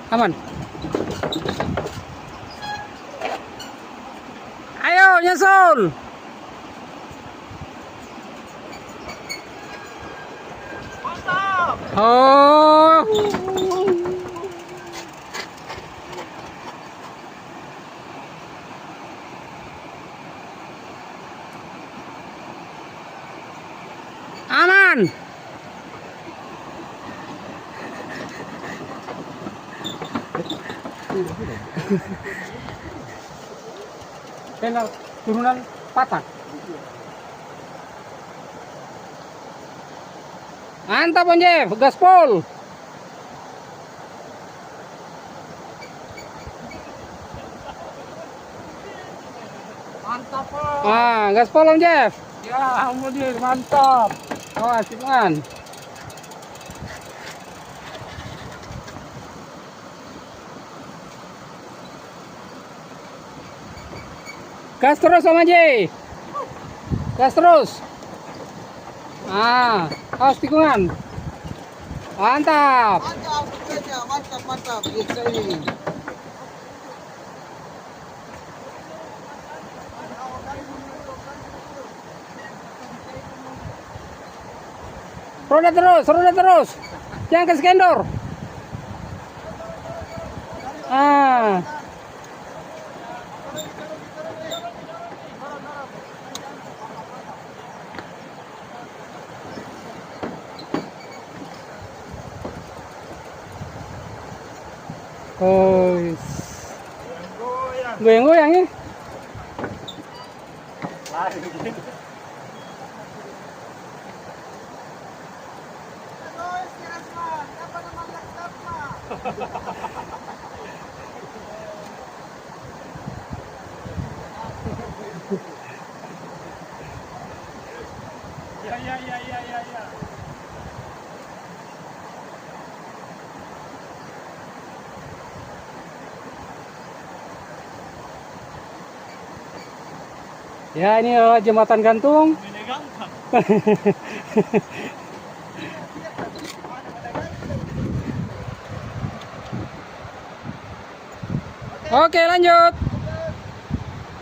Aman. Ayo nyusul. Oh. Aman. Tinggal turunan patah. Mantap Om Jeff, gaspol. Mantap, Pak. Ah, gaspol Om Jeff. Ya, Mudir, mantap. Oh, asik man. Gas terus Om Haji. Gas terus. Ah, awas tikungan. Mantap. Mantap, bekerja. Mantap, mantap. Bisa ini. Roda terus. Jangan ke skendor. Ah. Oh, goyang-goyang ya. Ya. Ya, ini adalah jembatan gantung. Oke, lanjut.